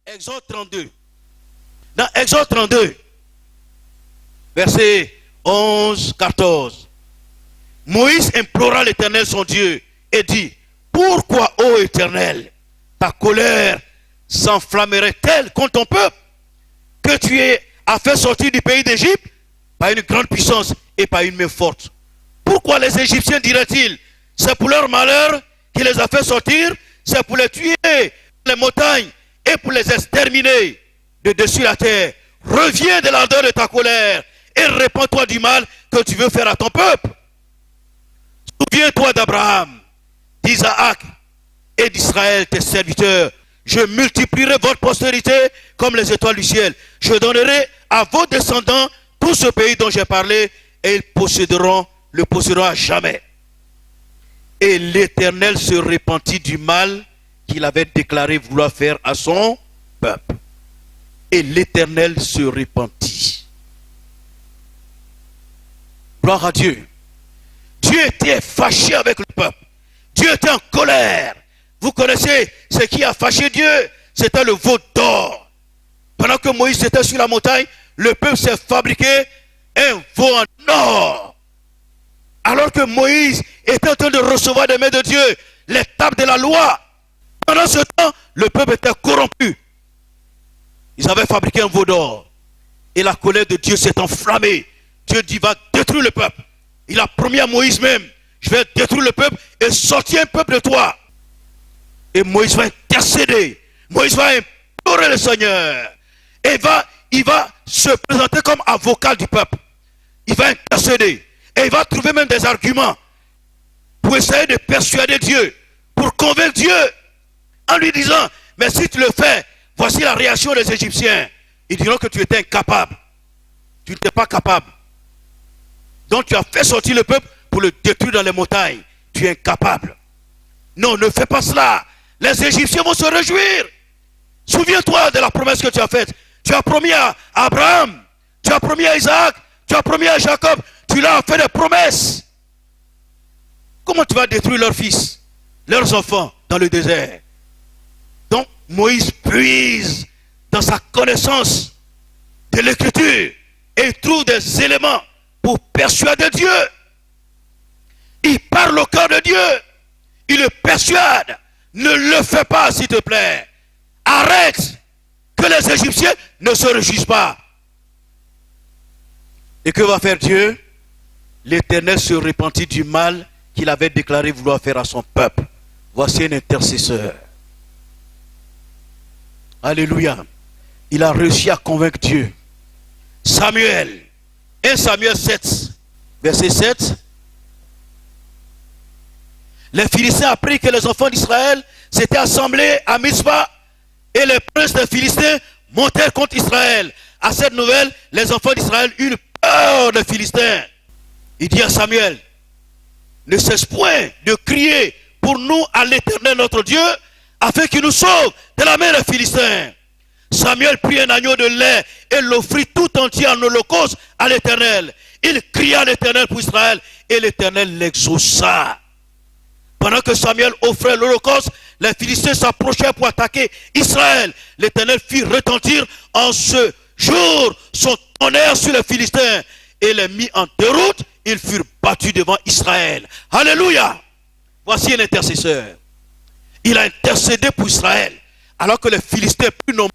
Exode 32. Dans Exode 32, verset 11-14, Moïse implora l'Éternel son Dieu et dit: pourquoi, ô Éternel, ta colère s'enflammerait-elle contre ton peuple, que tu as fait sortir du pays d'Égypte par une grande puissance et par une main forte? Pourquoi les Égyptiens diraient-ils: c'est pour leur malheur qu'il les a fait sortir, c'est pour les tuer les montagnes et pour les exterminer de dessus la terre? Reviens de l'ardeur de ta colère et répands-toi du mal que tu veux faire à ton peuple. Souviens-toi d'Abraham, d'Isaac et d'Israël, tes serviteurs. Je multiplierai votre postérité comme les étoiles du ciel. Je donnerai à vos descendants tout ce pays dont j'ai parlé, et ils le posséderont à jamais. Et l'Éternel se repentit du mal qu'il avait déclaré vouloir faire à son peuple. Et l'Éternel se repentit. Gloire à Dieu. Dieu était fâché avec le peuple. Dieu était en colère. Vous connaissez ce qui a fâché Dieu? C'était le veau d'or. Pendant que Moïse était sur la montagne, le peuple s'est fabriqué un veau en or. Alors que Moïse était en train de recevoir des mains de Dieu les tables de la loi, pendant ce temps, le peuple était corrompu. Ils avaient fabriqué un veau d'or. Et la colère de Dieu s'est enflammée. Dieu dit: va détruire le peuple. Il a promis à Moïse même: je vais détruire le peuple et sortir un peuple de toi. Et Moïse va intercéder. Moïse va implorer le Seigneur. Et il va se présenter comme avocat du peuple. Il va intercéder. Et il va trouver même des arguments pour essayer de persuader Dieu, pour convaincre Dieu, en lui disant: mais si tu le fais, voici la réaction des Égyptiens. Ils diront que tu étais incapable. Tu n'étais pas capable. Donc tu as fait sortir le peuple pour le détruire dans les montagnes. Tu es incapable. Non, ne fais pas cela. Les Égyptiens vont se réjouir. Souviens-toi de la promesse que tu as faite. Tu as promis à Abraham, tu as promis à Isaac, tu as promis à Jacob. Tu leur as fait des promesses. Comment tu vas détruire leurs fils, leurs enfants dans le désert? Donc Moïse puise dans sa connaissance de l'écriture et il trouve des éléments pour persuader Dieu. Il parle au cœur de Dieu. Il le persuade. Ne le fais pas, s'il te plaît. Arrête, que les Égyptiens ne se réjouissent pas. Et que va faire Dieu? L'Éternel se repentit du mal qu'il avait déclaré vouloir faire à son peuple. Voici un intercesseur. Alléluia. Il a réussi à convaincre Dieu. Samuel. 1 Samuel 7, verset 7. Les Philistins apprirent que les enfants d'Israël s'étaient assemblés à Mizpa et les princes des Philistins montèrent contre Israël. À cette nouvelle, les enfants d'Israël eurent peur des Philistins. Il dit à Samuel: ne cesse point de crier pour nous à l'Éternel notre Dieu, afin qu'il nous sauve de la main des Philistins. Samuel prit un agneau de lait et l'offrit tout entier en holocauste à l'Éternel. Il cria à l'Éternel pour Israël et l'Éternel l'exauça. Pendant que Samuel offrait l'holocauste, les Philistins s'approchèrent pour attaquer Israël. L'Éternel fit retentir en ce jour son tonnerre sur les Philistins et les mit en déroute. Ils furent battus devant Israël. Alléluia. Voici un intercesseur. Il a intercédé pour Israël alors que les Philistins plus nombreux,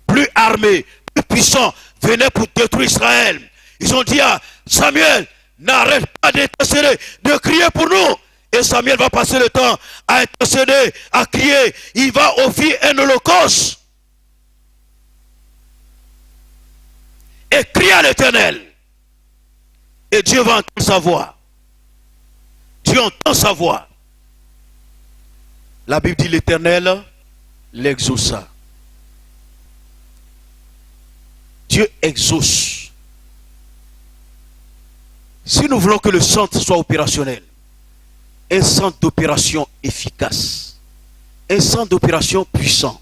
plus armés, plus puissants venaient pour détruire Israël. Ils ont dit à Samuel: n'arrête pas d'intercéder, de crier pour nous. Et Samuel va passer le temps à intercéder, à crier. Il va offrir un holocauste. Et crier à l'Éternel. Et Dieu va entendre sa voix. Dieu entend sa voix. La Bible dit: l'Éternel l'exauça. Dieu exauce. Si nous voulons que le centre soit opérationnel, un centre d'opération efficace, un centre d'opération puissant.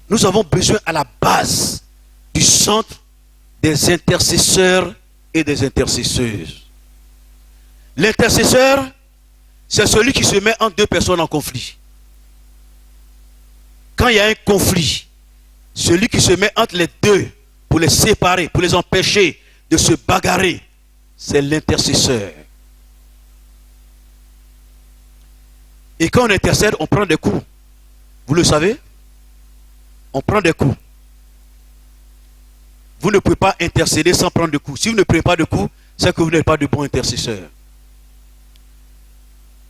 Nous avons besoin à la base du centre des intercesseurs et des intercesseuses. L'intercesseur, c'est celui qui se met entre deux personnes en conflit. Quand il y a un conflit, celui qui se met entre les deux pour les séparer, pour les empêcher de se bagarrer, c'est l'intercesseur. Et quand on intercède, on prend des coups. Vous le savez? On prend des coups. Vous ne pouvez pas intercéder sans prendre de coups. Si vous ne prenez pas de coups, c'est que vous n'êtes pas de bon intercesseur.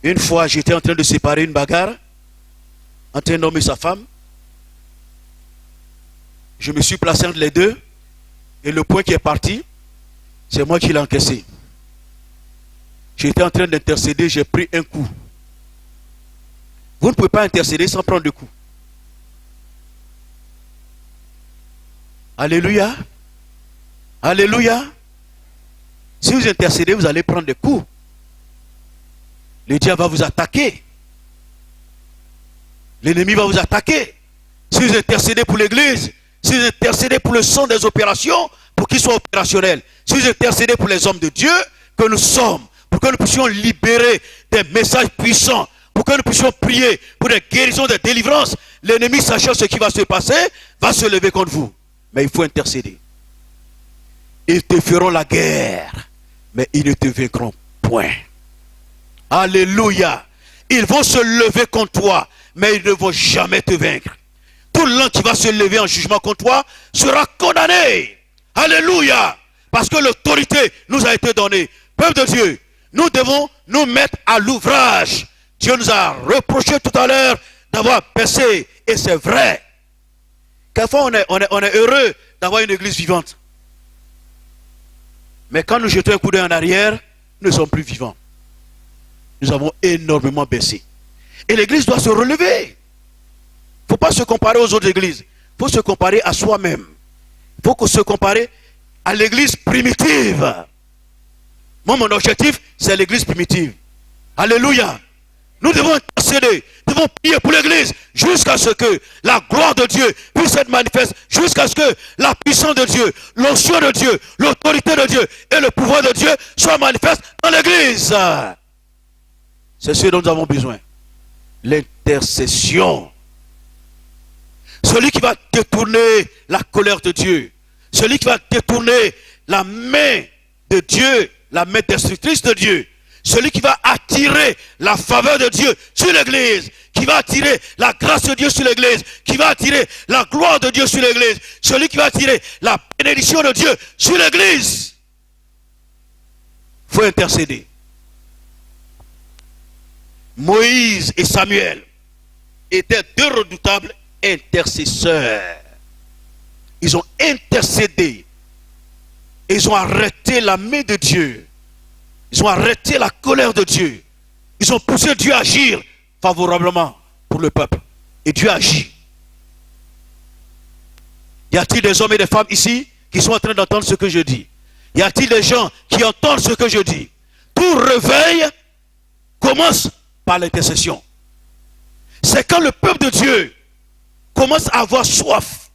Une fois, j'étais en train de séparer une bagarre entre un homme et sa femme. Je me suis placé entre les deux. Et le point qui est parti, c'est moi qui l'ai encaissé. J'étais en train d'intercéder, j'ai pris un coup. Vous ne pouvez pas intercéder sans prendre de coups. Alléluia. Alléluia. Si vous intercédez, vous allez prendre des coups. Le diable va vous attaquer. L'ennemi va vous attaquer. Si vous intercédez pour l'église, si vous intercédez pour le centre des opérations, pour qu'il soit opérationnel, si vous intercédez pour les hommes de Dieu que nous sommes, pour que nous puissions libérer des messages puissants, pour que nous puissions prier pour des guérisons, des délivrances, l'ennemi, sachant ce qui va se passer, va se lever contre vous. Mais il faut intercéder. Ils te feront la guerre, mais ils ne te vaincront point. Alléluia. Ils vont se lever contre toi, mais ils ne vont jamais te vaincre. Tout l'un qui va se lever en jugement contre toi sera condamné. Alléluia. Parce que l'autorité nous a été donnée. Peuple de Dieu, nous devons nous mettre à l'ouvrage. Dieu nous a reproché tout à l'heure d'avoir baissé. Et c'est vrai. Quelquefois on est heureux d'avoir une église vivante. Mais quand nous jetons un coup d'œil en arrière, nous ne sommes plus vivants. Nous avons énormément baissé. Et l'église doit se relever. Il ne faut pas se comparer aux autres églises. Il faut se comparer à soi-même. Il faut se comparer à l'église primitive. Moi, mon objectif, c'est l'église primitive. Alléluia. Nous devons intercéder, nous devons prier pour l'église jusqu'à ce que la gloire de Dieu puisse être manifeste, jusqu'à ce que la puissance de Dieu, l'onction de Dieu, l'autorité de Dieu et le pouvoir de Dieu soient manifestes dans l'église. C'est ce dont nous avons besoin. L'intercession. Celui qui va détourner la colère de Dieu, celui qui va détourner la main de Dieu, la main destructrice de Dieu, celui qui va attirer la faveur de Dieu sur l'église, qui va attirer la grâce de Dieu sur l'église, qui va attirer la gloire de Dieu sur l'église, celui qui va attirer la bénédiction de Dieu sur l'église. Il faut intercéder. Moïse et Samuel étaient deux redoutables intercesseurs. Ils ont intercédé. Ils ont arrêté la main de Dieu. Ils ont arrêté la colère de Dieu. Ils ont poussé Dieu à agir favorablement pour le peuple. Et Dieu agit. Y a-t-il des hommes et des femmes ici qui sont en train d'entendre ce que je dis? Y a-t-il des gens qui entendent ce que je dis? Tout réveil commence par l'intercession. C'est quand le peuple de Dieu commence à avoir soif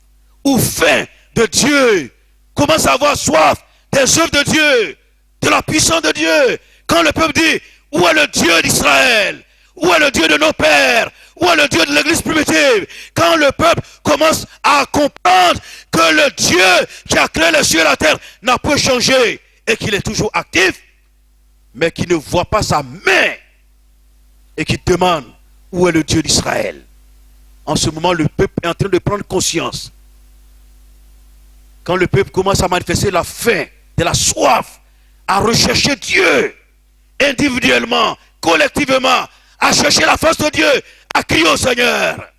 ou faim de Dieu, commence à avoir soif des œuvres de Dieu, de la puissance de Dieu. Quand le peuple dit, où est le Dieu d'Israël? Où est le Dieu de nos pères? Où est le Dieu de l'église primitive? Quand le peuple commence à comprendre que le Dieu qui a créé les cieux et la terre n'a pas changé et qu'il est toujours actif, mais qui ne voit pas sa main et qui demande, où est le Dieu d'Israël? En ce moment, le peuple est en train de prendre conscience. Quand le peuple commence à manifester la faim, de la soif, à rechercher Dieu, individuellement, collectivement, à chercher la face de Dieu, à crier au Seigneur,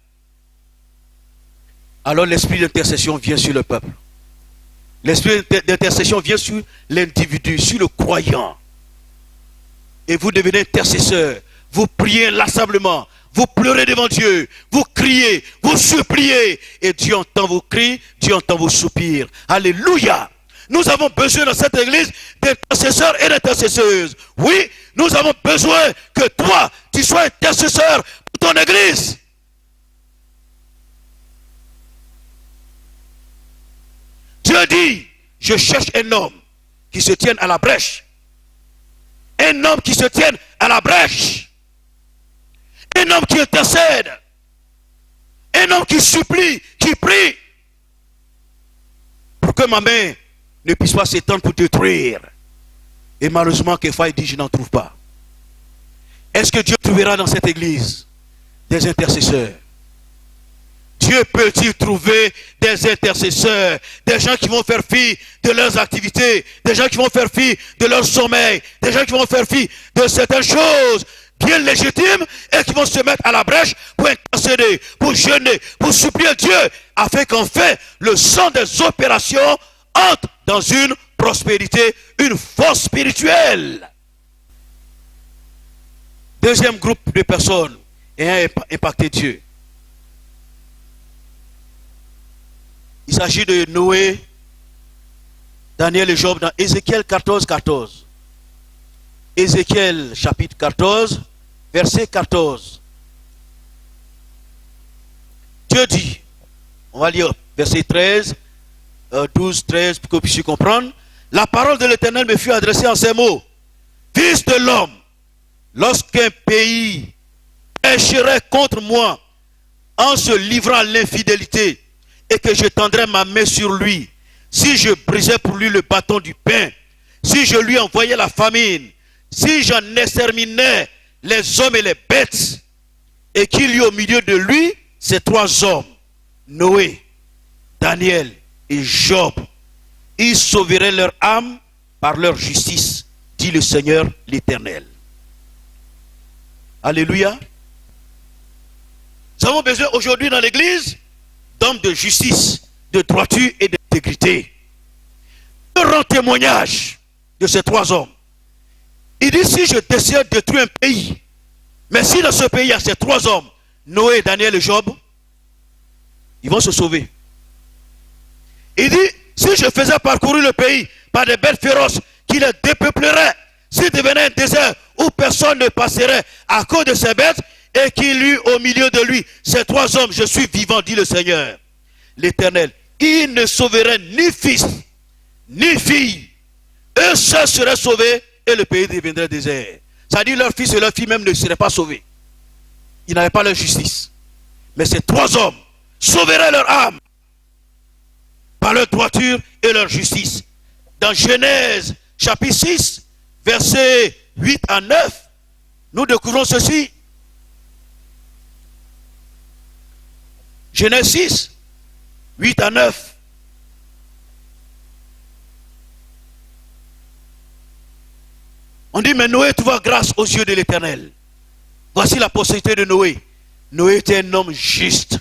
alors l'esprit d'intercession vient sur le peuple. L'esprit d'intercession vient sur l'individu, sur le croyant. Et vous devenez intercesseur. Vous priez inlassablement. Vous pleurez devant Dieu. Vous criez. Vous suppliez. Et Dieu entend vos cris. Dieu entend vos soupirs. Alléluia. Nous avons besoin dans cette église d'intercesseurs et d'intercesseuses. Oui, nous avons besoin que toi, tu sois intercesseur pour ton église. Dieu dit, je cherche un homme qui se tienne à la brèche. Un homme qui se tienne à la brèche. Un homme qui intercède. Un homme qui supplie, qui prie. Pour que ma main ne puisse pas s'étendre pour détruire. Et malheureusement, quelquefois, il dit, je n'en trouve pas. Est-ce que Dieu trouvera dans cette église des intercesseurs? Dieu peut-il trouver des intercesseurs, des gens qui vont faire fi de leurs activités, des gens qui vont faire fi de leur sommeil, des gens qui vont faire fi de certaines choses bien légitimes et qui vont se mettre à la brèche pour intercéder, pour jeûner, pour supplier Dieu, afin qu'enfin le sang des opérations entre dans une prospérité, une force spirituelle. Deuxième groupe de personnes ayant impacté Dieu. Il s'agit de Noé, Daniel et Job dans Ézéchiel 14, 14. Ézéchiel chapitre 14, verset 14. Dieu dit, on va lire verset 13, 12, 13 pour que vous puissiez comprendre. La parole de l'Éternel me fut adressée en ces mots. Fils de l'homme, lorsqu'un pays pécherait contre moi en se livrant à l'infidélité, et que je tendrais ma main sur lui, si je brisais pour lui le bâton du pain, si je lui envoyais la famine, si j'en exterminais les hommes et les bêtes, et qu'il y eut au milieu de lui ces trois hommes, Noé, Daniel et Job, ils sauveraient leur âme par leur justice, dit le Seigneur l'Éternel. Alléluia. Nous avons besoin aujourd'hui dans l'église d'hommes de justice, de droiture et d'intégrité. Je rends témoignage de ces trois hommes. Il dit, si je décide de détruire un pays, mais si dans ce pays il y a ces trois hommes, Noé, Daniel et Job, ils vont se sauver. Il dit, si je faisais parcourir le pays par des bêtes féroces qui les dépeupleraient, s'il devenait un désert où personne ne passerait à cause de ces bêtes, et qu'il eut au milieu de lui ces trois hommes, je suis vivant, dit le Seigneur, l'Éternel. Il ne sauverait ni fils, ni fille. Eux seuls seraient sauvés et le pays deviendrait désert. C'est-à-dire leurs fils et leurs filles même ne seraient pas sauvés. Ils n'avaient pas leur justice. Mais ces trois hommes sauveraient leur âme par leur droiture et leur justice. Dans Genèse chapitre 6, versets 8 à 9, nous découvrons ceci. Genèse 6, 8 à 9. On dit, mais Noé trouva grâce aux yeux de l'Éternel. Voici la postérité de Noé. Noé était un homme juste,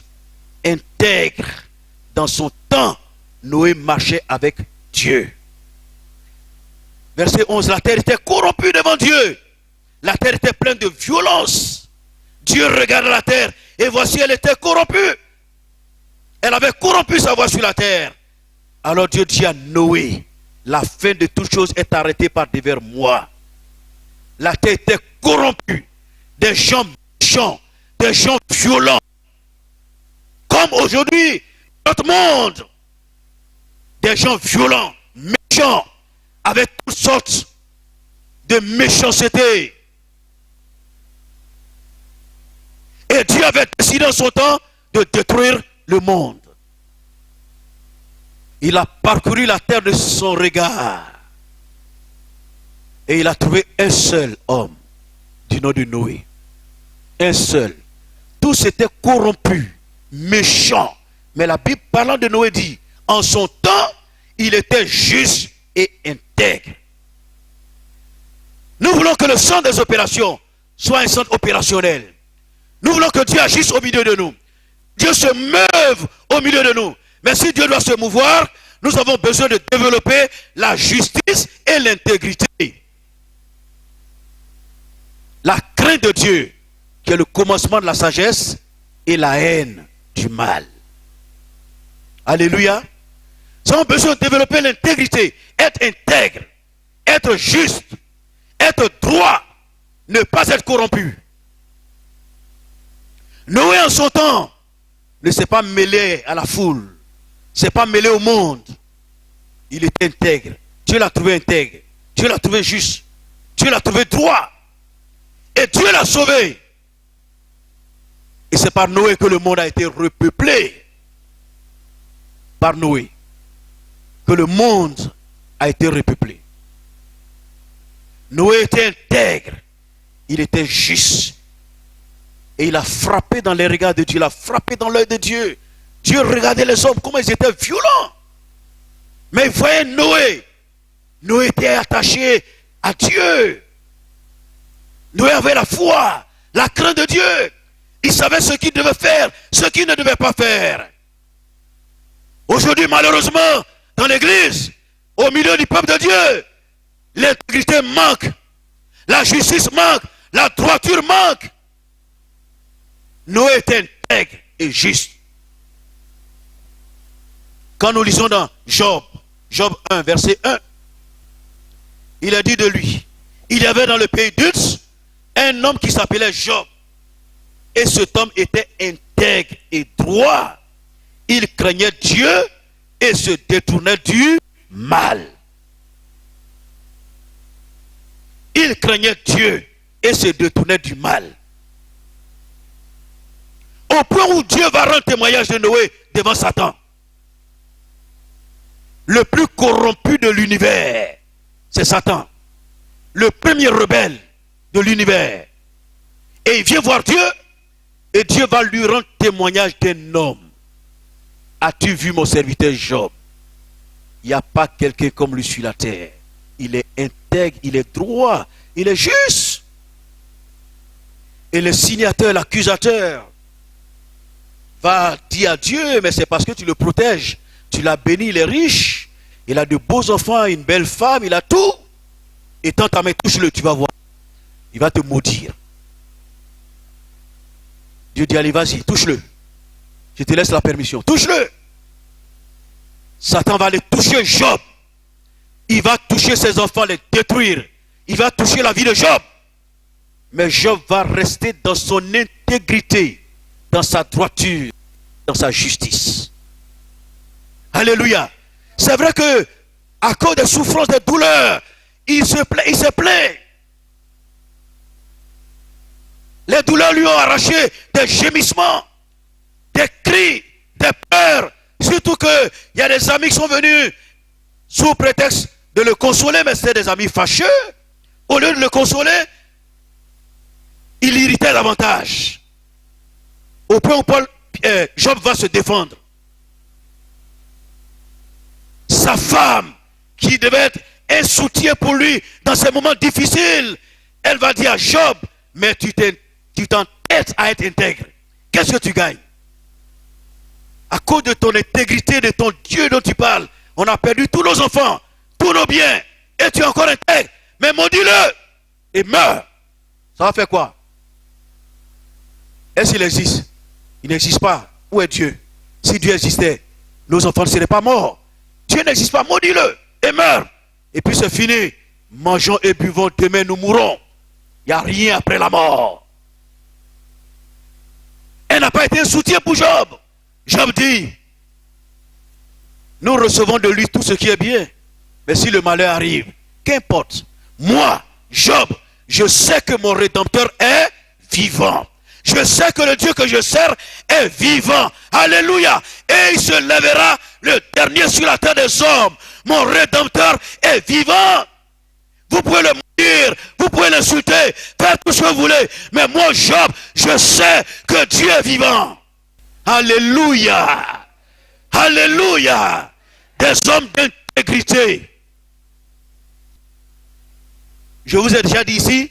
intègre. Dans son temps, Noé marchait avec Dieu. Verset 11, la terre était corrompue devant Dieu. La terre était pleine de violence. Dieu regardait la terre et voici elle était corrompue. Elle avait corrompu sa voie sur la terre. Alors Dieu dit à Noé, la fin de toutes choses est arrêtée par devers moi. La terre était corrompue. Des gens méchants, des gens violents. Comme aujourd'hui, notre monde. Des gens violents, méchants, avec toutes sortes de méchanceté. Et Dieu avait décidé en son temps de détruire le monde. Il a parcouru la terre de son regard. Et il a trouvé un seul homme du nom de Noé. Un seul. Tous étaient corrompus, méchants. Mais la Bible parlant de Noé dit, en son temps, il était juste et intègre. Nous voulons que le centre des opérations soit un centre opérationnel. Nous voulons que Dieu agisse au milieu de nous. Dieu se meuve au milieu de nous. Mais si Dieu doit se mouvoir, nous avons besoin de développer la justice et l'intégrité. La crainte de Dieu, qui est le commencement de la sagesse, et la haine du mal. Alléluia. Nous avons besoin de développer l'intégrité, être intègre, être juste, être droit, ne pas être corrompu. Noé en son temps ne s'est pas mêlé à la foule, ne s'est pas mêlé au monde. Il était intègre. Dieu l'a trouvé intègre. Dieu l'a trouvé juste. Dieu l'a trouvé droit. Et Dieu l'a sauvé. Et c'est par Noé que le monde a été repeuplé. Par Noé que le monde a été repeuplé. Noé était intègre. Il était juste. Et il a frappé dans les regards de Dieu. Il a frappé dans l'œil de Dieu. Dieu regardait les hommes, comment ils étaient violents. Mais il voyait Noé. Noé était attaché à Dieu. Noé avait la foi, la crainte de Dieu. Il savait ce qu'il devait faire, ce qu'il ne devait pas faire. Aujourd'hui, malheureusement, dans l'église, au milieu du peuple de Dieu, l'intégrité manque, la justice manque, la droiture manque. Noé était intègre et juste. Quand nous lisons dans Job 1, verset 1, il a dit de lui, il y avait dans le pays d'Uz un homme qui s'appelait Job. Et cet homme était intègre et droit. Il craignait Dieu et se détournait du mal. Il craignait Dieu et se détournait du mal. Au point où Dieu va rendre témoignage de Noé devant Satan. Le plus corrompu de l'univers, c'est Satan. Le premier rebelle de l'univers. Et il vient voir Dieu, et Dieu va lui rendre témoignage d'un homme. As-tu vu mon serviteur Job? Il n'y a pas quelqu'un comme lui sur la terre. Il est intègre, il est droit, il est juste. Et le signateur, l'accusateur, va dire à Dieu, mais c'est parce que tu le protèges. Tu l'as béni, il est riche. Il a de beaux enfants, une belle femme, il a tout. Et tant ta main, touche-le, tu vas voir. Il va te maudire. Dieu dit, allez, vas-y, touche-le. Je te laisse la permission. Touche-le. Satan va aller toucher Job. Il va toucher ses enfants, les détruire. Il va toucher la vie de Job. Mais Job va rester dans son intégrité, dans sa droiture, dans sa justice. Alléluia. C'est vrai que à cause des souffrances, des douleurs, il se plaint. Les douleurs lui ont arraché des gémissements, des cris, des peurs. Surtout qu'il y a des amis qui sont venus sous prétexte de le consoler, mais c'était des amis fâcheux. Au lieu de le consoler, il irritait davantage. Au point où Job va se défendre. Sa femme, qui devait être un soutien pour lui dans ces moments difficiles, elle va dire à Job, mais tu t'entêtes à être intègre. Qu'est-ce que tu gagnes? À cause de ton intégrité, de ton Dieu dont tu parles, on a perdu tous nos enfants, tous nos biens, et tu es encore intègre. Mais maudis-le et meurs. Ça va faire quoi? Est-ce qu'il existe? Il n'existe pas. Où est Dieu? Si Dieu existait, nos enfants ne seraient pas morts. Dieu n'existe pas, maudis-le et meurs. Et puis c'est fini. Mangeons et buvons, demain nous mourrons. Il n'y a rien après la mort. Elle n'a pas été un soutien pour Job. Job dit, nous recevons de lui tout ce qui est bien. Mais si le malheur arrive, qu'importe. Moi, Job, je sais que mon Rédempteur est vivant. Je sais que le Dieu que je sers est vivant. Alléluia. Et il se lèvera le dernier sur la terre des hommes. Mon Rédempteur est vivant. Vous pouvez le maudire, vous pouvez l'insulter, faire tout ce que vous voulez. Mais moi, Job, je sais que Dieu est vivant. Alléluia. Alléluia. Des hommes d'intégrité. Je vous ai déjà dit ici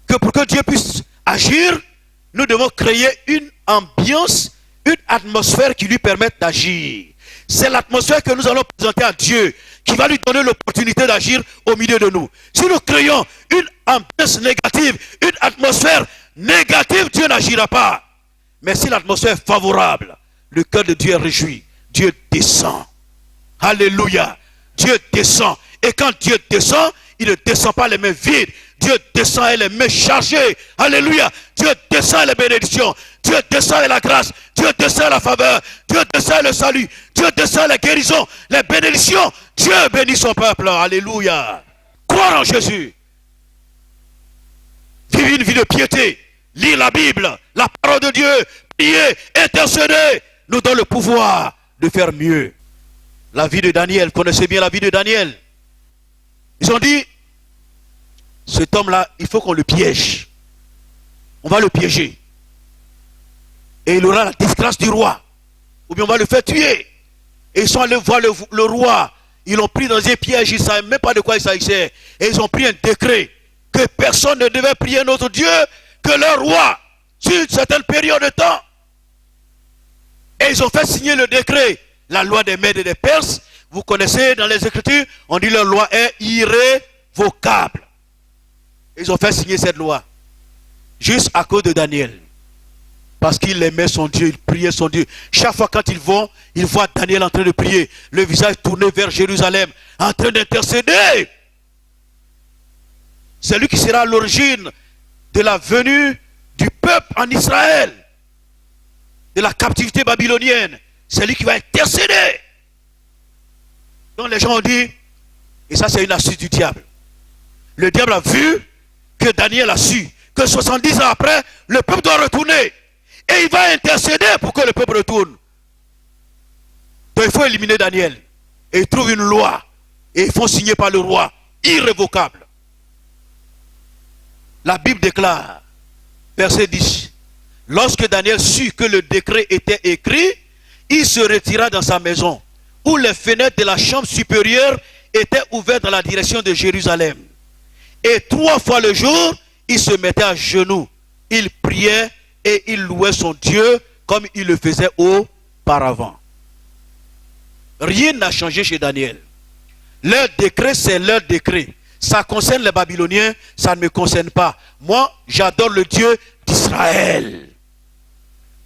que pour que Dieu puisse agir, nous devons créer une ambiance, une atmosphère qui lui permette d'agir. C'est l'atmosphère que nous allons présenter à Dieu qui va lui donner l'opportunité d'agir au milieu de nous. Si nous créons une ambiance négative, une atmosphère négative, Dieu n'agira pas. Mais si l'atmosphère est favorable, le cœur de Dieu est réjoui. Dieu descend. Alléluia. Dieu descend. Et quand Dieu descend, il ne descend pas les mains vides. Dieu descend et les mains chargées. Alléluia. Dieu descend les bénédictions. Dieu descend la grâce. Dieu descend la faveur. Dieu descend le salut. Dieu descend la guérison. Les bénédictions Dieu bénit son peuple. Alléluia. Croire en Jésus. Vivre une vie de piété. Lire la Bible, la parole de Dieu. Prier, intercéder. Nous donne le pouvoir de faire mieux. La vie de Daniel. Connaissez bien la vie de Daniel. Ils ont dit, cet homme-là, il faut qu'on le piège. On va le piéger. Et il aura la disgrâce du roi. Ou bien on va le faire tuer. Et ils sont allés voir le roi. Ils l'ont pris dans un piège. Ils ne savaient même pas de quoi il s'agissait. Et ils ont pris un décret que personne ne devait prier notre Dieu que leur roi sur une certaine période de temps. Et ils ont fait signer le décret. La loi des Mèdes et des Perses. Vous connaissez dans les Écritures, on dit leur loi est irrévocable. Ils ont fait signer cette loi. Juste à cause de Daniel. Parce qu'il aimait son Dieu, il priait son Dieu. Chaque fois quand ils vont, ils voient Daniel en train de prier, le visage tourné vers Jérusalem, en train d'intercéder. C'est lui qui sera à l'origine de la venue du peuple en Israël, de la captivité babylonienne. C'est lui qui va intercéder. Donc les gens ont dit, et ça c'est une astuce du diable. Le diable a vu que Daniel a su que 70 ans après, le peuple doit retourner. Et il va intercéder pour que le peuple retourne. Donc il faut éliminer Daniel. Et ils trouvent une loi. Et ils font signer par le roi. Irrévocable. La Bible déclare, verset 10. Lorsque Daniel sut que le décret était écrit, il se retira dans sa maison, où les fenêtres de la chambre supérieure étaient ouvertes dans la direction de Jérusalem. Et 3 fois le jour, il se mettait à genoux. Il priait et il louait son Dieu comme il le faisait auparavant. Rien n'a changé chez Daniel. Leur décret, c'est leur décret. Ça concerne les Babyloniens, ça ne me concerne pas. Moi, j'adore le Dieu d'Israël.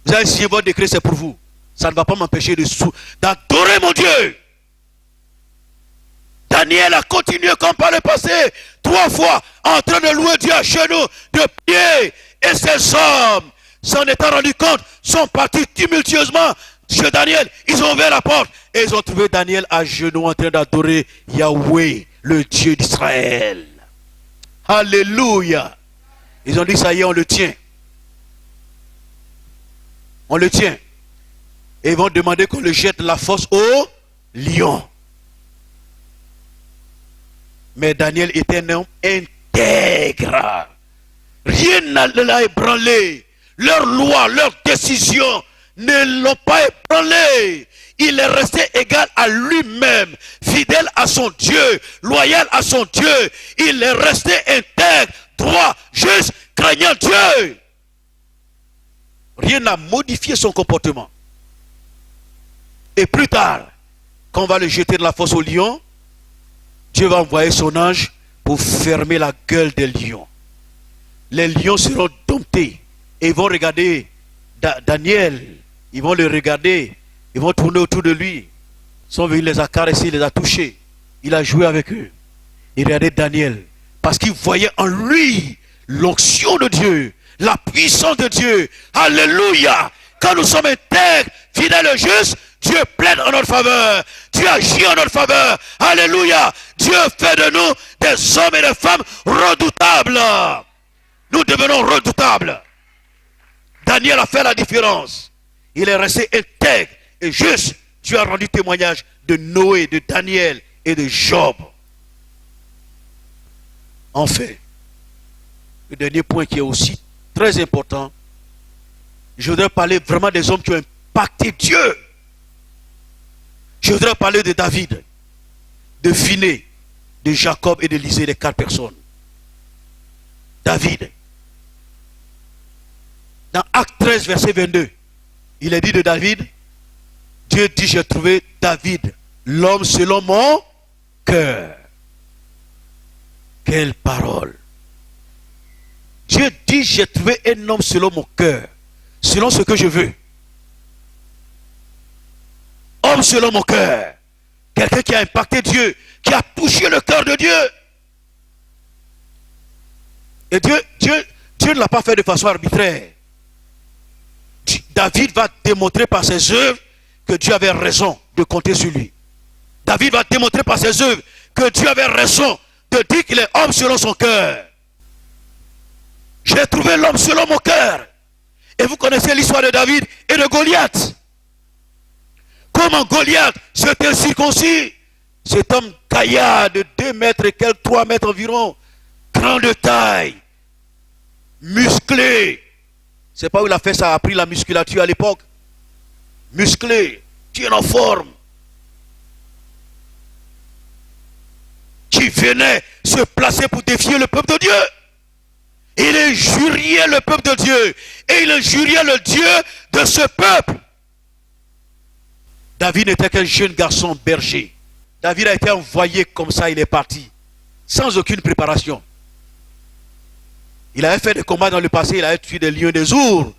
Vous avez signé votre décret, c'est pour vous. Ça ne va pas m'empêcher d'adorer mon Dieu. Daniel a continué comme par le passé, 3 fois, en train de louer Dieu à genoux, de prier. Et ces hommes, s'en étant rendus compte, sont partis tumultueusement chez Daniel. Ils ont ouvert la porte et ils ont trouvé Daniel à genoux en train d'adorer Yahweh, le Dieu d'Israël. Alléluia. Ils ont dit, ça y est, on le tient. On le tient. Et ils vont demander qu'on le jette la force au lion. Mais Daniel était un homme intègre. Rien ne l'a ébranlé. Leurs lois, leurs décisions ne l'ont pas ébranlé. Il est resté égal à lui-même, fidèle à son Dieu, loyal à son Dieu. Il est resté intègre, droit, juste, craignant Dieu. Rien n'a modifié son comportement. Et plus tard, quand on va le jeter de la fosse au lion, Dieu va envoyer son ange pour fermer la gueule des lions. Les lions seront domptés et ils vont regarder Daniel. Ils vont le regarder. Ils vont tourner autour de lui. Ils sont venus, il les a caressés, il les a touchés. Il a joué avec eux. Il regardait Daniel. Parce qu'il voyait en lui l'onction de Dieu, la puissance de Dieu. Alléluia. Quand nous sommes intègres, fidèles et justes, Dieu plaide en notre faveur. Dieu agit en notre faveur. Alléluia. Dieu fait de nous des hommes et des femmes redoutables. Nous devenons redoutables. Daniel a fait la différence. Il est resté intègre et juste. Dieu a rendu témoignage de Noé, de Daniel et de Job. Enfin, le dernier point qui est aussi très important, je voudrais parler vraiment des hommes qui ont impacté Dieu. Je voudrais parler de David, de Phiné, de Jacob et d'Élisée, les 4 personnes. David. Dans Acte 13, verset 22, il est dit de David, Dieu dit, j'ai trouvé David, l'homme selon mon cœur. Quelle parole. Dieu dit, j'ai trouvé un homme selon mon cœur, selon ce que je veux. Homme selon mon cœur. Quelqu'un qui a impacté Dieu, qui a touché le cœur de Dieu. Et Dieu ne l'a pas fait de façon arbitraire. David va démontrer par ses œuvres que Dieu avait raison de compter sur lui. David va démontrer par ses œuvres que Dieu avait raison de dire qu'il est homme selon son cœur. J'ai trouvé l'homme selon mon cœur. Et vous connaissez l'histoire de David et de Goliath. Comment Goliath s'était circoncis. Cet homme gaillard de 2 mètres et quelques 3 mètres environ, grand de taille, musclé. C'est pas où il a fait ça, a appris la musculature à l'époque. Musclé, bien en forme. Qui venait se placer pour défier le peuple de Dieu. Il injuriait le peuple de Dieu. Et il injuriait le Dieu de ce peuple. David n'était qu'un jeune garçon berger. David a été envoyé comme ça, il est parti. Sans aucune préparation. Il avait fait des combats dans le passé, il avait tué des lions, des ours.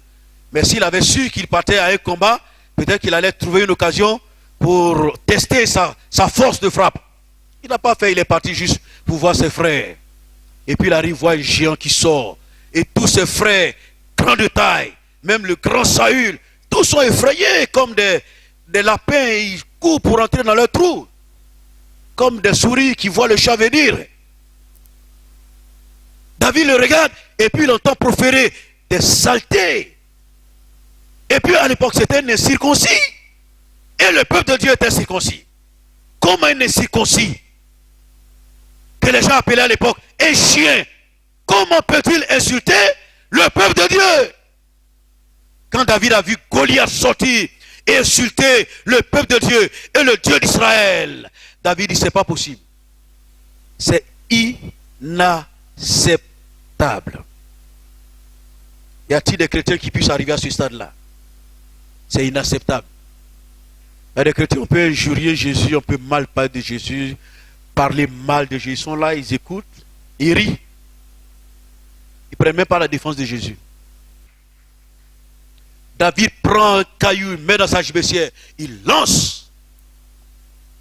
Mais s'il avait su qu'il partait à un combat, peut-être qu'il allait trouver une occasion pour tester sa force de frappe. Il n'a pas fait, il est parti juste pour voir ses frères. Et puis il arrive, voit un géant qui sort. Et tous ses frères, grands de taille, même le grand Saül, tous sont effrayés comme des lapins. Ils courent pour entrer dans leur trou. Comme des souris qui voient le chat venir. David le regarde et puis il entend proférer des saletés. Et puis à l'époque c'était un incirconcis. Et le peuple de Dieu était circoncis. Comment un incirconcis, que les gens appelaient à l'époque un chien, comment peut-il insulter le peuple de Dieu? Quand David a vu Goliath sortir et insulter le peuple de Dieu et le Dieu d'Israël, David dit c'est pas possible. C'est inacceptable. Y a-t-il des chrétiens qui puissent arriver à ce stade-là? C'est inacceptable. Il y a des chrétiens, on peut injurier Jésus, on peut mal parler de Jésus, parler mal de Jésus. Ils sont là, ils écoutent, ils rient. Ils ne prennent même pas la défense de Jésus. David prend un caillou, met dans sa gibecière, il lance.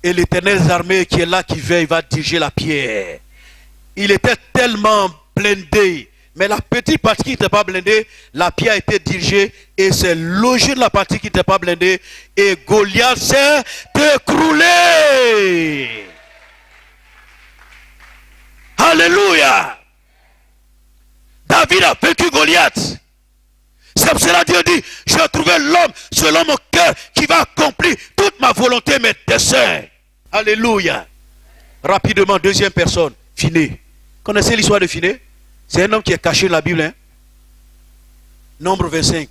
Et l'Éternel des armées qui est là, qui veille, va diriger la pierre. Il était tellement blindé. Mais la petite partie qui n'était pas blindée, la pierre a été dirigée et c'est logé de la partie qui n'était pas blindée. Et Goliath s'est écroulé. Alléluia. David a vaincu Goliath. C'est pour cela que Dieu dit, j'ai trouvé l'homme selon mon cœur qui va accomplir toute ma volonté, mes desseins. Alléluia. Rapidement, deuxième personne, Phiné. Connaissez l'histoire de Phiné? C'est un homme qui est caché dans la Bible. Hein? Nombre 25.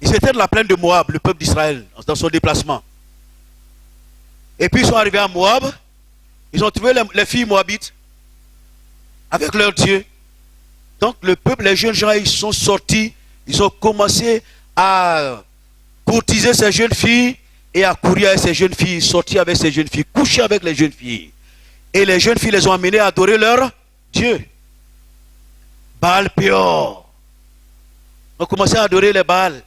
Ils étaient de la plaine de Moab, le peuple d'Israël, dans son déplacement. Et puis ils sont arrivés à Moab. Ils ont trouvé les filles moabites avec leur Dieu. Donc le peuple, les jeunes gens, ils sont sortis. Ils ont commencé à courtiser ces jeunes filles et à courir avec ces jeunes filles, sortir avec ces jeunes filles, coucher avec les jeunes filles. Et les jeunes filles les ont amenées à adorer leur Dieu. Baal Péor. On a commencé à adorer les Baals.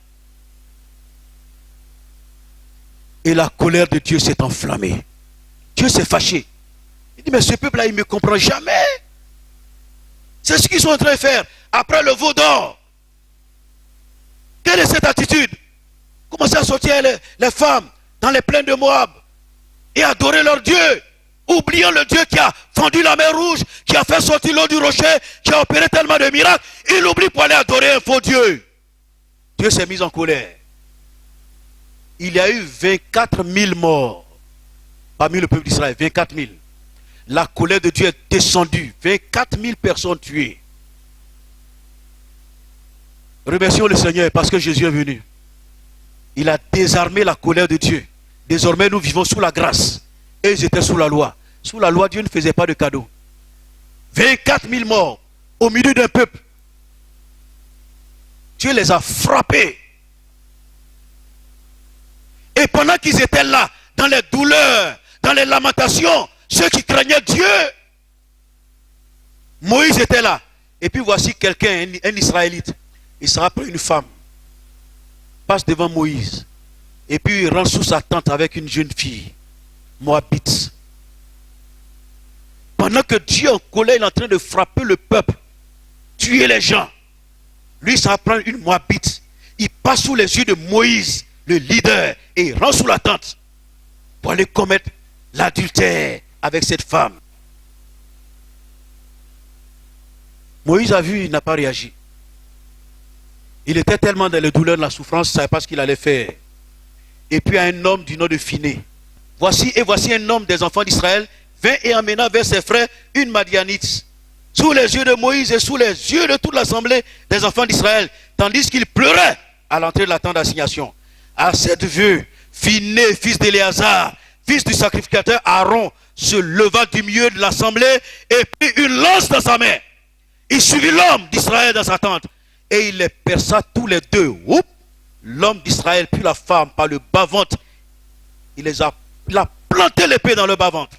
Et la colère de Dieu s'est enflammée. Dieu s'est fâché. Il dit, mais ce peuple-là, il ne me comprend jamais. C'est ce qu'ils sont en train de faire. Après le veau d'or. Quelle est cette attitude? Commencer à sortir les femmes dans les plaines de Moab et adorer leur Dieu. Oubliant le Dieu qui a fendu la mer rouge, qui a fait sortir l'eau du rocher, qui a opéré tellement de miracles, il oublie pour aller adorer un faux Dieu. Dieu s'est mis en colère. Il y a eu 24 000 morts parmi le peuple d'Israël, 24 000. La colère de Dieu est descendue, 24 000 personnes tuées. Remercions le Seigneur parce que Jésus est venu. Il a désarmé la colère de Dieu. Désormais, nous vivons sous la grâce. Et ils étaient sous la loi. Sous la loi, Dieu ne faisait pas de cadeaux. 24 000 morts au milieu d'un peuple. Dieu les a frappés. Et pendant qu'ils étaient là, dans les douleurs, dans les lamentations, ceux qui craignaient Dieu, Moïse était là. Et puis voici quelqu'un, un Israélite. Il se rappelle une femme. Passe devant Moïse. Et puis il rentre sous sa tente avec une jeune fille. Moabite. Pendant que Dieu en colère est en train de frapper le peuple, tuer les gens, lui ça prend une Moabite. Il passe sous les yeux de Moïse, le leader, et il rentre sous la tente. pour aller commettre l'adultère avec cette femme. Moïse a vu, il n'a pas réagi. Il était tellement dans les douleurs, de la souffrance, il ne savait pas ce qu'il allait faire. Et puis un homme du nom de Phiné. Voici un homme des enfants d'Israël vint et amena vers ses frères une Madianite, sous les yeux de Moïse et sous les yeux de toute l'assemblée des enfants d'Israël, tandis qu'il pleurait à l'entrée de la tente d'assignation. À cette vue, Phiné, fils d'Éléazar, fils du sacrificateur Aaron, se leva du milieu de l'assemblée et prit une lance dans sa main. Il suivit l'homme d'Israël dans sa tente et il les perça tous les deux. Oups! L'homme d'Israël puis la femme par le bas-ventre. Il a planté l'épée dans le bas-ventre.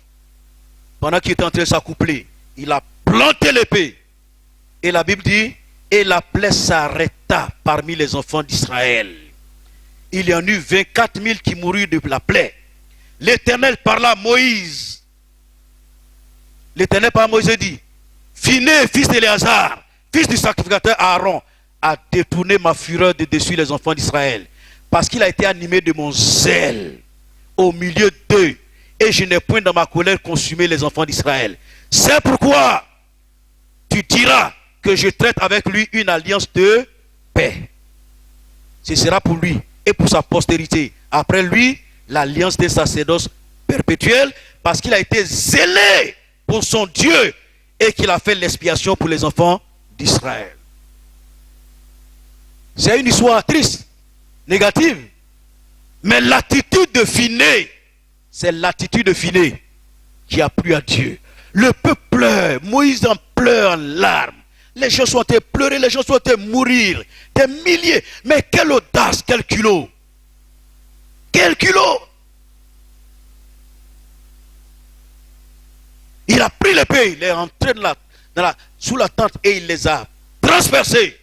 Pendant qu'il était en train de s'accoupler, il a planté l'épée. Et la Bible dit, et la plaie s'arrêta parmi les enfants d'Israël. Il y en eut 24 000 qui moururent de la plaie. L'Éternel parla à Moïse. L'Éternel par Moïse dit, Phiné, fils d'Éléazar, fils du sacrificateur Aaron, a détourné ma fureur de dessus les enfants d'Israël, parce qu'il a été animé de mon zèle au milieu d'eux, et je n'ai point dans ma colère consumé les enfants d'Israël. C'est pourquoi tu diras que je traite avec lui une alliance de paix. Ce sera pour lui et pour sa postérité. Après lui, l'alliance des sacerdoces perpétuelle, parce qu'il a été zélé pour son Dieu et qu'il a fait l'expiation pour les enfants d'Israël. C'est une histoire triste, négative. Mais l'attitude de Phiné, c'est l'attitude de Phiné qui a plu à Dieu. Le peuple pleure, Moïse en pleure en larmes. Les gens sont allés pleurer, les gens sont allés mourir. Des milliers. Mais quelle audace, quel culot. Quel culot. Il a pris l'épée, il est rentré sous la tente et il les a transpercés.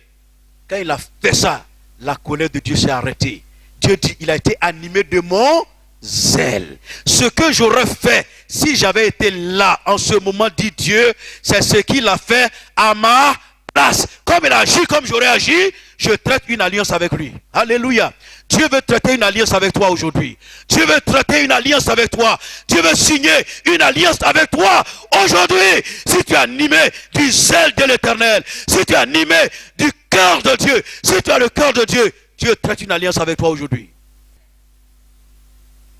Quand il a fait ça, la colère de Dieu s'est arrêtée. Dieu dit, il a été animé de mon zèle. Ce que j'aurais fait si j'avais été là en ce moment, dit Dieu, c'est ce qu'il a fait à ma place. Comme il a agi, comme j'aurais agi, je traite une alliance avec lui. Alléluia. Dieu veut traiter une alliance avec toi aujourd'hui. Dieu veut traiter une alliance avec toi. Dieu veut signer une alliance avec toi aujourd'hui. Si tu es animé du zèle de l'Éternel, si tu es animé du cœur de Dieu, si tu as le cœur de Dieu, Dieu traite une alliance avec toi aujourd'hui.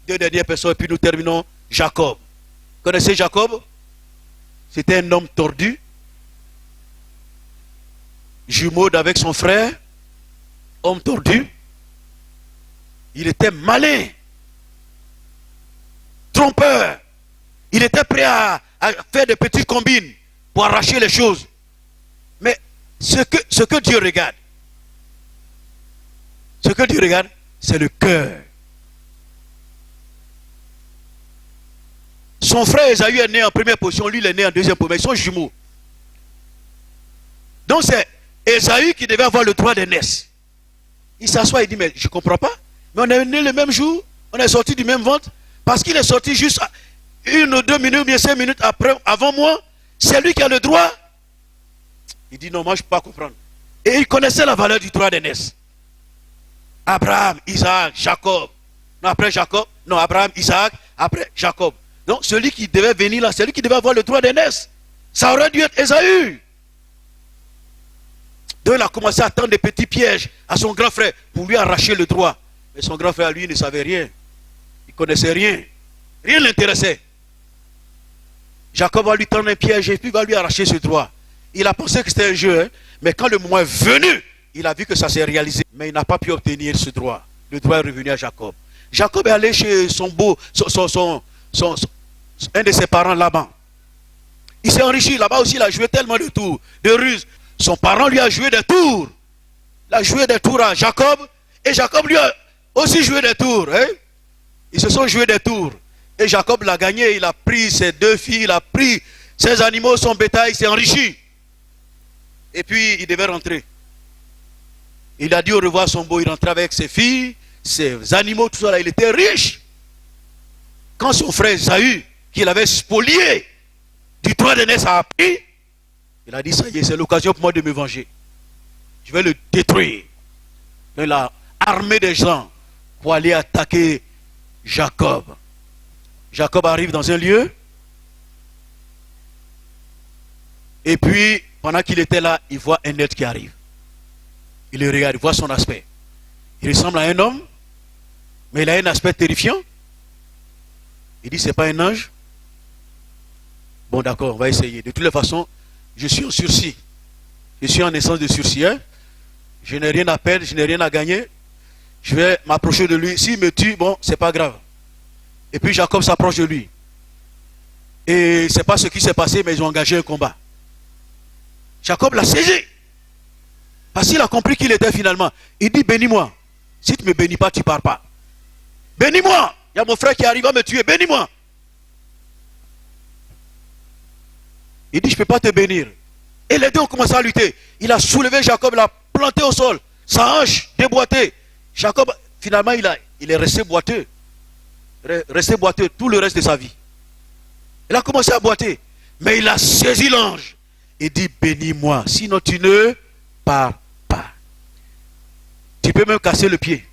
Deux dernières personnes et puis nous terminons. Jacob. Connaissez Jacob? C'était un homme tordu, jumeau avec son frère, homme tordu. Il était malin, trompeur. Il était prêt à faire des petites combines pour arracher les choses. Mais ce que Dieu regarde, c'est le cœur. Son frère Esaü est né en première position, lui il est né en deuxième position. Ils sont jumeaux. Donc c'est Esaü qui devait avoir le droit d'aînesse. Il s'assoit et dit, mais je ne comprends pas. Mais on est né le même jour, on est sorti du même ventre, parce qu'il est sorti juste 1 ou 2 minutes, ou bien 5 minutes avant moi. C'est lui qui a le droit. Il dit, non, moi je ne peux pas comprendre. Et il connaissait la valeur du droit d'aînesse. Abraham, Isaac, Jacob. Non, après Jacob. Non, Abraham, Isaac, après Jacob. Donc celui qui devait venir là, c'est lui qui devait avoir le droit d'aînesse. Ça aurait dû être Esaü. Donc il a commencé à tendre des petits pièges à son grand frère pour lui arracher le droit. Mais son grand frère, lui, ne savait rien. Il ne connaissait rien. Rien ne l'intéressait. Jacob va lui tendre un piège et puis va lui arracher ce droit. Il a pensé que c'était un jeu, hein? Mais quand le moment est venu, il a vu que ça s'est réalisé. Mais il n'a pas pu obtenir ce droit. Le droit est revenu à Jacob. Jacob est allé chez un de ses parents là-bas. Il s'est enrichi. Là-bas aussi, il a joué tellement de tours, de ruses. Son parent lui a joué des tours. Il a joué des tours à Jacob. Et Jacob lui a aussi joué des tours. Hein? Ils se sont joués des tours. Et Jacob l'a gagné. Il a pris ses 2 filles. Il a pris ses animaux, son bétail. Il s'est enrichi. Et puis, il devait rentrer. Il a dit au revoir à son beau. Il rentrait avec ses filles, ses animaux, tout ça. Là. Il était riche. Quand son frère Esaü, qu'il avait spolié du droit d'aînesse, a appris, il a dit, ça y est, c'est l'occasion pour moi de me venger. Je vais le détruire. Donc il a armé des gens pour aller attaquer Jacob. Jacob arrive dans un lieu. Et puis, pendant qu'il était là, il voit un être qui arrive. Il le regarde, il voit son aspect. Il ressemble à un homme, mais il a un aspect terrifiant. Il dit, c'est pas un ange. Bon, d'accord, on va essayer. De toutes les façons, je suis en sursis. Je suis en essence de sursis. Hein? Je n'ai rien à perdre, je n'ai rien à gagner. Je vais m'approcher de lui. S'il me tue, bon, c'est pas grave. Et puis Jacob s'approche de lui. Et c'est pas ce qui s'est passé, mais ils ont engagé un combat. Jacob l'a saisi. Parce qu'il a compris qu'il était finalement. Il dit, bénis-moi. Si tu ne me bénis pas, tu ne pars pas. Bénis-moi. Il y a mon frère qui arrive à me tuer. Bénis-moi. Il dit, je ne peux pas te bénir. Et les deux ont commencé à lutter. Il a soulevé Jacob, il l'a planté au sol. Sa hanche déboîtée. Jacob, finalement, il est resté boiteux. Resté boiteux tout le reste de sa vie. Il a commencé à boiter. Mais il a saisi l'ange. Il dit, bénis-moi. Sinon, tu ne pars pas. Tu peux même casser le pied.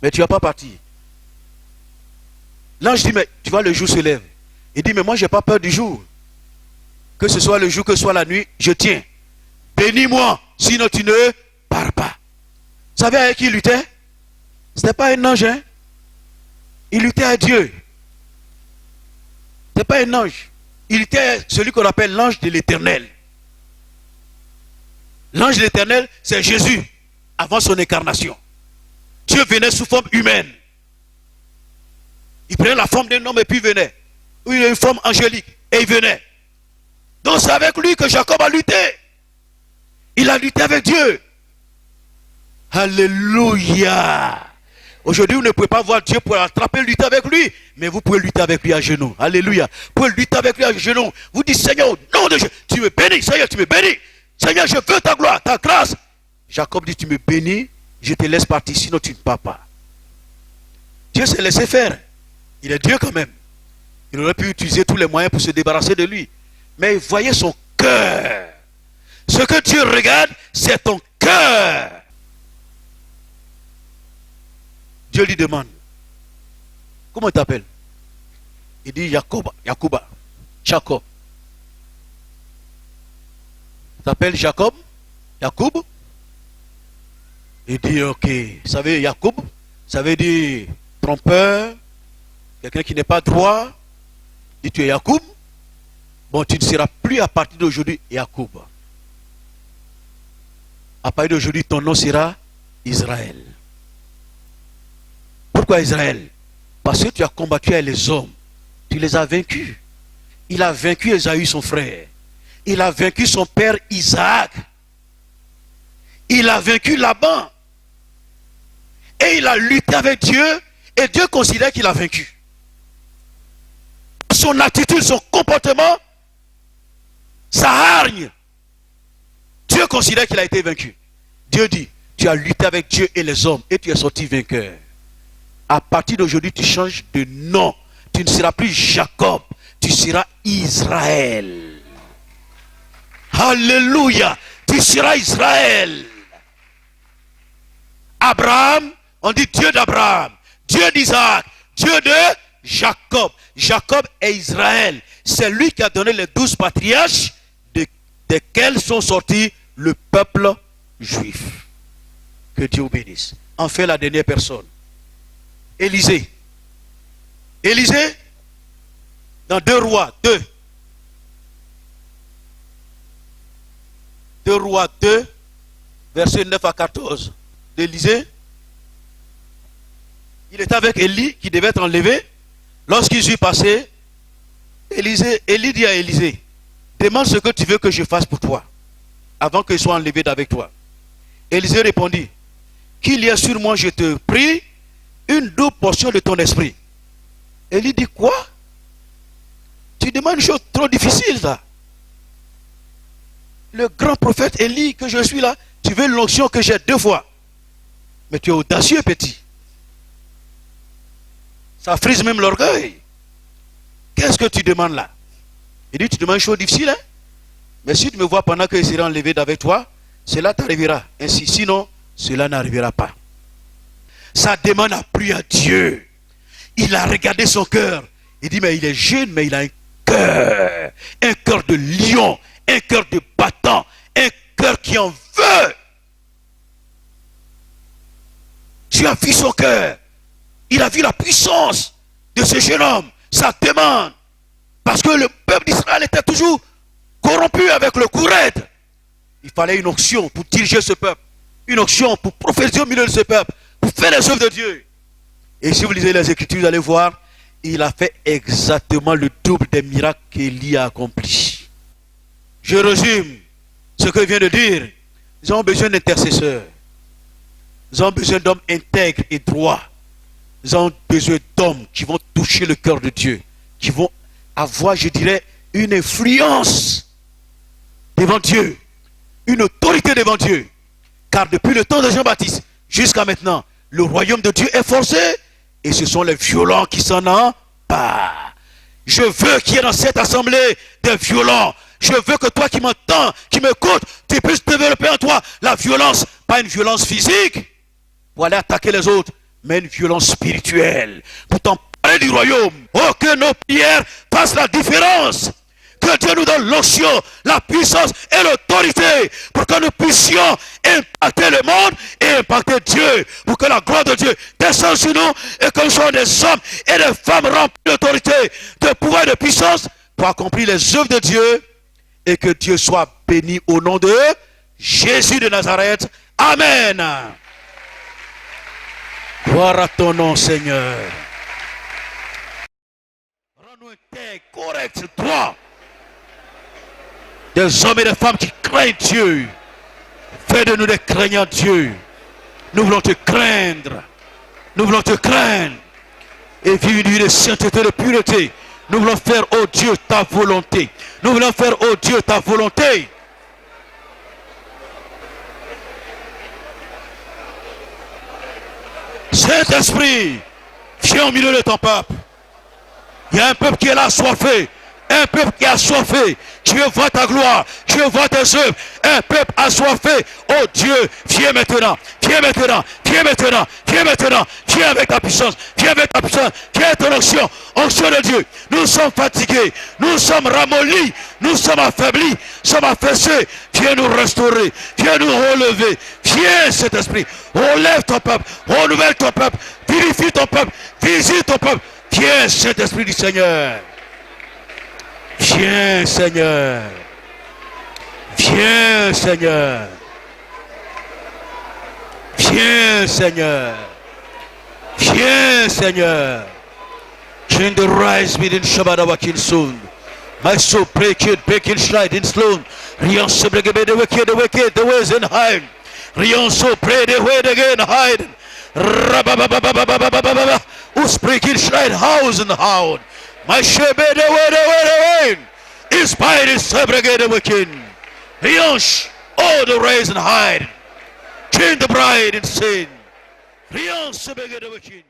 Mais tu ne vas pas partir. L'ange dit, mais tu vois, le jour se lève. Il dit, mais moi, je n'ai pas peur du jour. Que ce soit le jour, que ce soit la nuit, je tiens. Bénis-moi, sinon tu ne pars pas. Vous savez avec qui il luttait? Ce n'était pas un ange, hein? Il luttait à Dieu. Ce n'était pas un ange. Il était celui qu'on appelle l'ange de l'Éternel. L'ange de l'Éternel, c'est Jésus, avant son incarnation. Dieu venait sous forme humaine. Il prenait la forme d'un homme et puis il venait. Il a une forme angélique et il venait. Donc c'est avec lui que Jacob a lutté. Il a lutté avec Dieu. Alléluia. Aujourd'hui, vous ne pouvez pas voir Dieu pour attraper, lutter avec lui. Mais vous pouvez lutter avec lui à genoux. Alléluia. Vous pouvez lutter avec lui à genoux. Vous dites, Seigneur, au nom de Dieu, tu me bénis. Seigneur, tu me bénis. Seigneur, je veux ta gloire, ta grâce. Jacob dit, tu me bénis, je te laisse partir, sinon tu ne pars pas. Dieu s'est laissé faire. Il est Dieu quand même. Il aurait pu utiliser tous les moyens pour se débarrasser de lui. Mais voyez son cœur. Ce que Dieu regarde, c'est ton cœur. Dieu lui demande, comment il t'appelle? Il dit Jacob. Tu t'appelles Jacob? Jacob? Il dit ok. Vous savez, Jacob, ça veut dire trompeur, quelqu'un qui n'est pas droit. Il dit tu es Jacob. Bon, tu ne seras plus à partir d'aujourd'hui Jacob. À partir d'aujourd'hui, ton nom sera Israël. Pourquoi Israël? Parce que tu as combattu avec les hommes. Tu les as vaincus. Il a vaincu Ésaü, son frère. Il a vaincu son père Isaac. Il a vaincu Laban. Et il a lutté avec Dieu. Et Dieu considère qu'il a vaincu. Son attitude, son comportement, sa hargne. Dieu considère qu'il a été vaincu. Dieu dit, tu as lutté avec Dieu et les hommes. Et tu es sorti vainqueur. À partir d'aujourd'hui, tu changes de nom. Tu ne seras plus Jacob. Tu seras Israël. Alléluia. Tu seras Israël. Abraham, on dit Dieu d'Abraham, Dieu d'Isaac, Dieu de Jacob. Jacob est Israël. C'est lui qui a donné les 12 patriarches desquels sont sortis le peuple juif. Que Dieu vous bénisse. Enfin, la dernière personne. Élisée. Élisée, dans 2 Rois 2. 2 Rois 2, versets 9 à 14. D'Élisée. Il était avec Élie qui devait être enlevé. Lorsqu'il y est passé, Élie dit à Élisée, demande ce que tu veux que je fasse pour toi, avant qu'il soit enlevé d'avec toi. Élisée répondit, qu'il y ait sur moi, je te prie, une double portion de ton esprit. Élie dit, quoi? Tu demandes une chose trop difficile là. Le grand prophète Élie que je suis là, tu veux l'onction que j'ai 2 fois. Mais tu es audacieux, petit. Ça frise même l'orgueil. Qu'est-ce que tu demandes là? Il dit, tu demandes une chose difficile, hein? Mais si tu me vois pendant qu'il sera enlevé d'avec toi, cela t'arrivera. Ainsi, sinon, cela n'arrivera pas. Sa demande a plu à Dieu. Il a regardé son cœur. Il dit, mais il est jeune, mais il a un cœur de lion, un cœur de battant, un cœur qui en veut. Dieu a vu son cœur. Il a vu la puissance de ce jeune homme, sa demande. Parce que le peuple d'Israël était toujours corrompu avec le courette. Il fallait une onction pour diriger ce peuple. Une onction pour prophétiser au milieu de ce peuple. Pour faire les œuvres de Dieu. Et si vous lisez les Écritures, vous allez voir, il a fait exactement le double des miracles qu'Élie a accomplis. Je résume ce que je viens de dire. Nous avons besoin d'intercesseurs. Nous avons besoin d'hommes intègres et droits. Nous avons besoin d'hommes qui vont toucher le cœur de Dieu. Qui vont avoir, je dirais, une influence devant Dieu. Une autorité devant Dieu. Car depuis le temps de Jean-Baptiste jusqu'à maintenant, le royaume de Dieu est forcé et ce sont les violents qui s'en emparent. Je veux qu'il y ait dans cette assemblée des violents. Je veux que toi qui m'entends, qui m'écoutes, tu puisses développer en toi la violence, pas une violence physique pour aller attaquer les autres, mais une violence spirituelle pour t'en parler du royaume. Oh, que nos prières fassent la différence. Que Dieu nous donne l'onction, la puissance et l'autorité pour que nous puissions impacter le monde et impacter Dieu. Pour que la gloire de Dieu descende sur nous et que nous soyons des hommes et des femmes remplis d'autorité, de pouvoir et de puissance pour accomplir les œuvres de Dieu et que Dieu soit béni au nom de Jésus de Nazareth. Amen. Gloire à ton nom, Seigneur. Rends-nous intègres, corrects, droits. Des hommes et des femmes qui craignent Dieu. Fais de nous des craignants Dieu. Nous voulons te craindre. Nous voulons te craindre. Et vivre une vie de sainteté, de pureté. Nous voulons faire, oh Dieu, ta volonté. Nous voulons faire, oh Dieu, ta volonté. Saint-Esprit, viens au milieu de ton peuple. Il y a un peuple qui est là assoiffé. Un peuple qui est assoiffé. Je veux voir ta gloire. Je veux voir tes œuvres. Un peuple assoiffé. Oh Dieu, viens maintenant. Viens maintenant. Viens maintenant. Viens maintenant. Viens avec ta puissance. Viens avec ta puissance. Viens avec ton onction. Onction de Dieu. Nous sommes fatigués. Nous sommes ramollis. Nous sommes affaiblis. Nous sommes affaissés. Viens nous restaurer. Viens nous relever. Viens, cet esprit. Relève ton peuple. Renouvelle ton peuple. Vivifie ton peuple. Visite ton peuple. Viens, cet esprit du Seigneur. Viens, Seigneur. Viens, Seigneur. Viens, Seigneur. Viens, Seigneur. Change the rise within Shabbat Wakin soon. My soul break it, slide in slow. Rion so break the wicked, the ways in hide. Rion so pray the way again hide. Rabababababababababa. Who's breaking slide house and hound. My shebe the way. Is by the segregated wicked. Rionsh, all the rise and hide. Change the bride in sin. Rion segregated wicked.